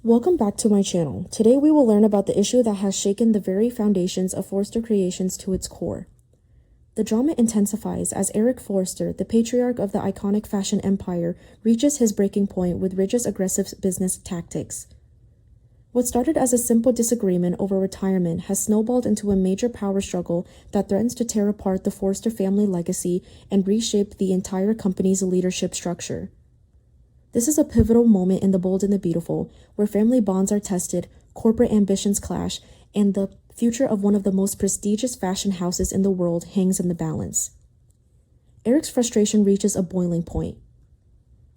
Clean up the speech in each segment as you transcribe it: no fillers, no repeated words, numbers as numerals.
Welcome back to my channel. Today we will learn about the issue that has shaken the very foundations of Forrester Creations to its core. The drama intensifies as Eric Forrester, the patriarch of the iconic fashion empire, reaches his breaking point with Ridge's aggressive business tactics. What started as a simple disagreement over retirement has snowballed into a major power struggle that threatens to tear apart the Forrester family legacy and reshape the entire company's leadership structure. This is a pivotal moment in The Bold and the Beautiful, where family bonds are tested, corporate ambitions clash, and the future of one of the most prestigious fashion houses in the world hangs in the balance. Eric's frustration reaches a boiling point.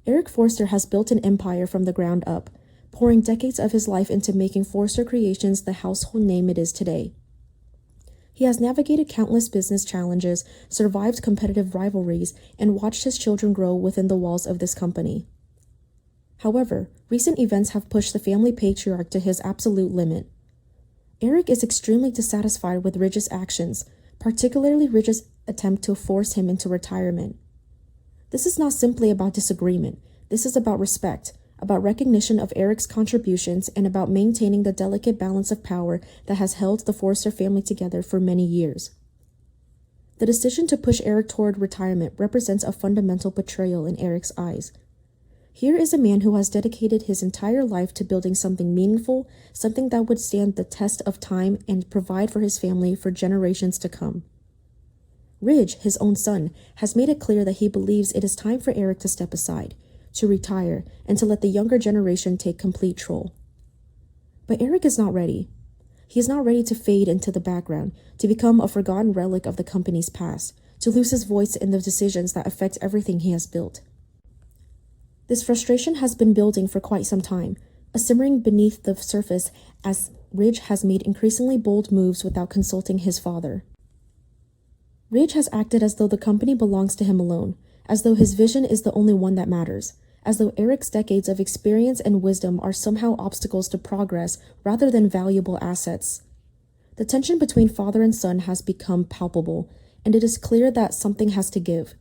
Eric Forrester has built an empire from the ground up, pouring decades of his life into making Forrester Creations the household name it is today. He has navigated countless business challenges, survived competitive rivalries, and watched his children grow within the walls of this company. However, recent events have pushed the family patriarch to his absolute limit. Eric is extremely dissatisfied with Ridge's actions, particularly Ridge's attempt to force him into retirement. This is not simply about disagreement. This is about respect, about recognition of Eric's contributions, and about maintaining the delicate balance of power that has held the Forrester family together for many years. The decision to push Eric toward retirement represents a fundamental betrayal in Eric's eyes. Here is a man who has dedicated his entire life to building something meaningful, something that would stand the test of time and provide for his family for generations to come. Ridge, his own son, has made it clear that he believes it is time for Eric to step aside, to retire, and to let the younger generation take complete control. But Eric is not ready. He is not ready to fade into the background, to become a forgotten relic of the company's past, to lose his voice in the decisions that affect everything he has built. This frustration has been building for quite some time, simmering beneath the surface as Ridge has made increasingly bold moves without consulting his father. Ridge has acted as though the company belongs to him alone, as though his vision is the only one that matters, as though Eric's decades of experience and wisdom are somehow obstacles to progress rather than valuable assets. The tension between father and son has become palpable, and it is clear that something has to give.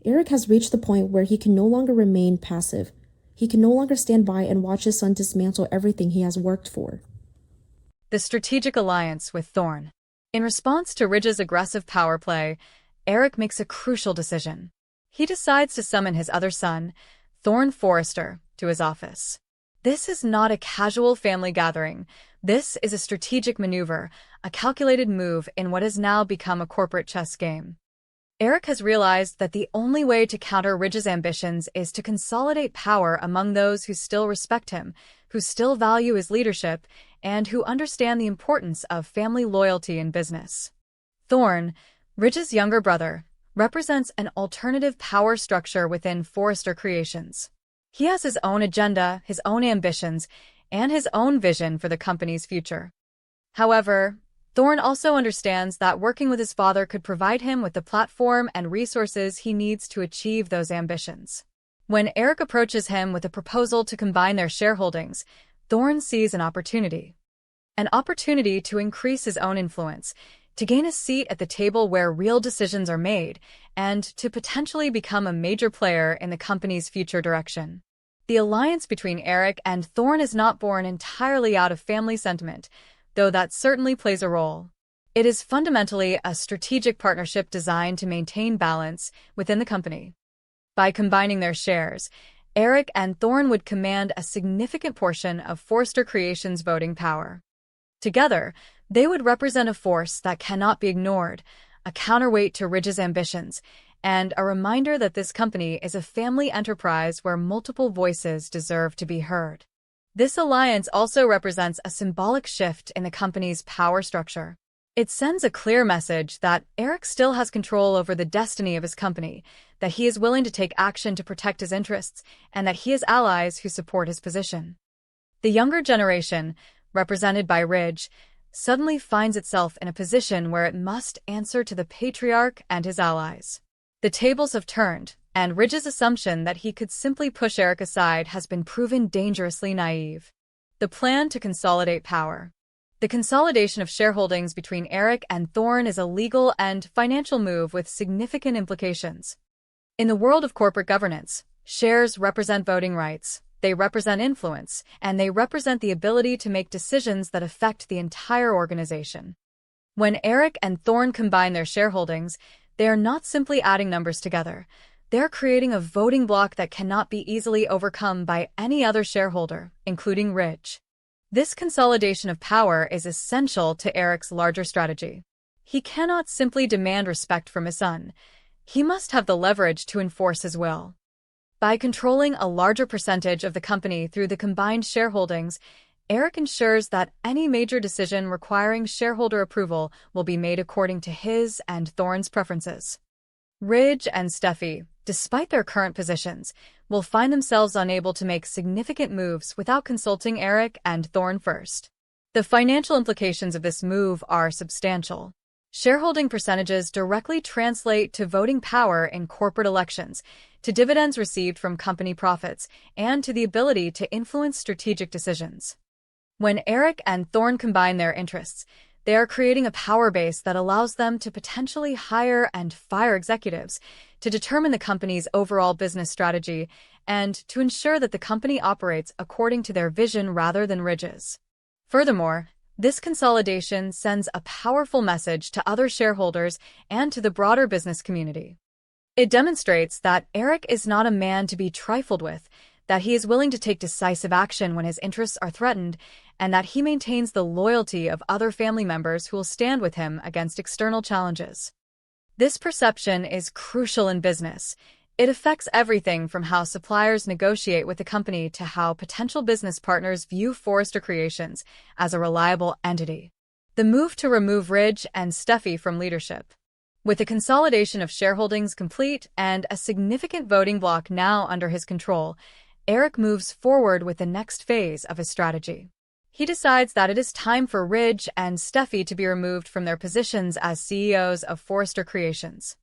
Eric has reached the point where he can no longer remain passive. He can no longer stand by and watch his son dismantle everything he has worked for. The strategic alliance with Thorne. In response to Ridge's aggressive power play, Eric makes a crucial decision. He decides to summon his other son, Thorne Forrester, to his office. This is not a casual family gathering. This is a strategic maneuver, a calculated move in what has now become a corporate chess game. Eric has realized that the only way to counter Ridge's ambitions is to consolidate power among those who still respect him, who still value his leadership, and who understand the importance of family loyalty in business. Thorne, Ridge's younger brother, represents an alternative power structure within Forrester Creations. He has his own agenda, his own ambitions, and his own vision for the company's future. However, Thorne also understands that working with his father could provide him with the platform and resources he needs to achieve those ambitions. When Eric approaches him with a proposal to combine their shareholdings, Thorne sees an opportunity. An opportunity to increase his own influence, to gain a seat at the table where real decisions are made, and to potentially become a major player in the company's future direction. The alliance between Eric and Thorne is not born entirely out of family sentiment, though that certainly plays a role. It is fundamentally a strategic partnership designed to maintain balance within the company. By combining their shares, Eric and Thorne would command a significant portion of Forrester Creations' voting power. Together, they would represent a force that cannot be ignored, a counterweight to Ridge's ambitions, and a reminder that this company is a family enterprise where multiple voices deserve to be heard. This alliance also represents a symbolic shift in the company's power structure. It sends a clear message that Eric still has control over the destiny of his company, that he is willing to take action to protect his interests, and that he has allies who support his position. The younger generation, represented by Ridge, suddenly finds itself in a position where it must answer to the patriarch and his allies. The tables have turned, and Ridge's assumption that he could simply push Eric aside has been proven dangerously naive. The plan to consolidate power. The consolidation of shareholdings between Eric and Thorne is a legal and financial move with significant implications. In the world of corporate governance, shares represent voting rights. They represent influence, and they represent the ability to make decisions that affect the entire organization. When Eric and Thorne combine their shareholdings, they are not simply adding numbers together. They're creating a voting bloc that cannot be easily overcome by any other shareholder, including Ridge. This consolidation of power is essential to Eric's larger strategy. He cannot simply demand respect from his son. He must have the leverage to enforce his will. By controlling a larger percentage of the company through the combined shareholdings, Eric ensures that any major decision requiring shareholder approval will be made according to his and Thorne's preferences. Ridge and Steffi, despite their current positions, will find themselves unable to make significant moves without consulting Eric and Thorne first. The financial implications of this move are substantial. Shareholding percentages directly translate to voting power in corporate elections, to dividends received from company profits, and to the ability to influence strategic decisions. When Eric and Thorne combine their interests, they are creating a power base that allows them to potentially hire and fire executives, to determine the company's overall business strategy, and to ensure that the company operates according to their vision rather than Ridge's. Furthermore, this consolidation sends a powerful message to other shareholders and to the broader business community. It demonstrates that Eric is not a man to be trifled with, that he is willing to take decisive action when his interests are threatened, and that he maintains the loyalty of other family members who will stand with him against external challenges. This perception is crucial in business. It affects everything from how suppliers negotiate with the company to how potential business partners view Forrester Creations as a reliable entity. The move to remove Ridge and Steffi from leadership. With the consolidation of shareholdings complete and a significant voting bloc now under his control, Eric moves forward with the next phase of his strategy. He decides that it is time for Ridge and Steffi to be removed from their positions as CEOs of Forrester Creations.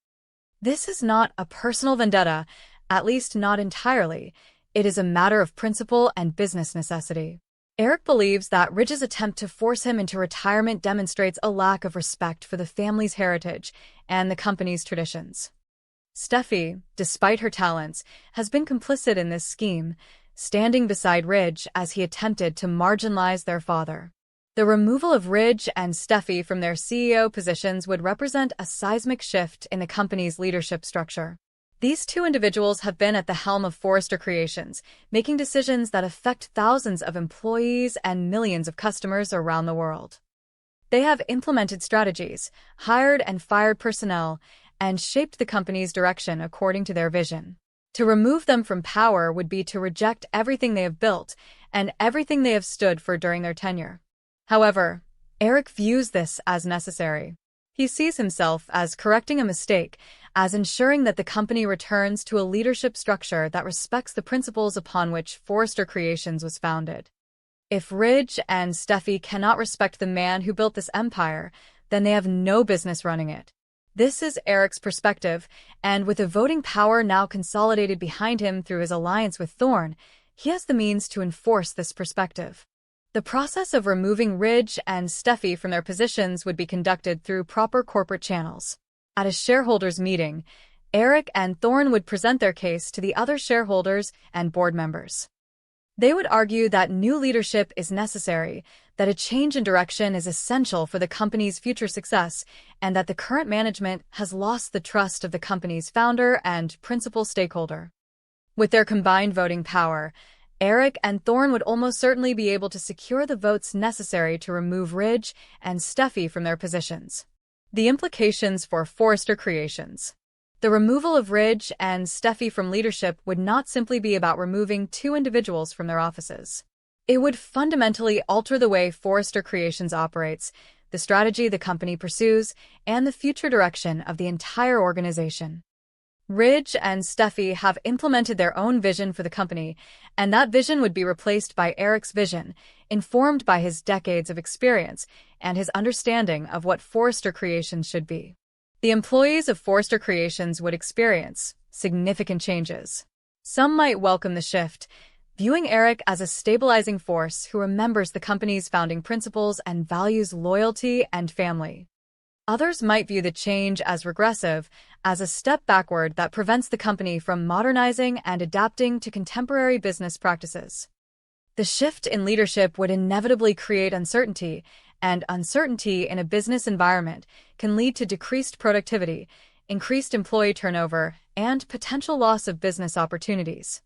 This is not a personal vendetta, at least not entirely. It is a matter of principle and business necessity. Eric believes that Ridge's attempt to force him into retirement demonstrates a lack of respect for the family's heritage and the company's traditions. Steffi, despite her talents, has been complicit in this scheme, standing beside Ridge as he attempted to marginalize their father. The removal of Ridge and Steffi from their CEO positions would represent a seismic shift in the company's leadership structure. These two individuals have been at the helm of Forrester Creations, making decisions that affect thousands of employees and millions of customers around the world. They have implemented strategies, hired and fired personnel, and shaped the company's direction according to their vision. To remove them from power would be to reject everything they have built and everything they have stood for during their tenure. However, Eric views this as necessary. He sees himself as correcting a mistake, as ensuring that the company returns to a leadership structure that respects the principles upon which Forrester Creations was founded. If Ridge and Steffi cannot respect the man who built this empire, then they have no business running it. This is Eric's perspective, and with the voting power now consolidated behind him through his alliance with Thorne, he has the means to enforce this perspective. The process of removing Ridge and Steffi from their positions would be conducted through proper corporate channels. At a shareholders' meeting, Eric and Thorne would present their case to the other shareholders and board members. They would argue that new leadership is necessary, that a change in direction is essential for the company's future success, and that the current management has lost the trust of the company's founder and principal stakeholder. With their combined voting power, Eric and Thorne would almost certainly be able to secure the votes necessary to remove Ridge and Steffi from their positions. The implications for Forrester Creations. The removal of Ridge and Steffi from leadership would not simply be about removing two individuals from their offices. It would fundamentally alter the way Forrester Creations operates, the strategy the company pursues, and the future direction of the entire organization. Ridge and Steffi have implemented their own vision for the company, and that vision would be replaced by Eric's vision, informed by his decades of experience and his understanding of what Forrester Creations should be. The employees of Forrester Creations would experience significant changes. Some might welcome the shift, viewing Eric as a stabilizing force who remembers the company's founding principles and values loyalty and family. Others might view the change as regressive, as a step backward that prevents the company from modernizing and adapting to contemporary business practices. The shift in leadership would inevitably create uncertainty, and uncertainty in a business environment can lead to decreased productivity, increased employee turnover, and potential loss of business opportunities.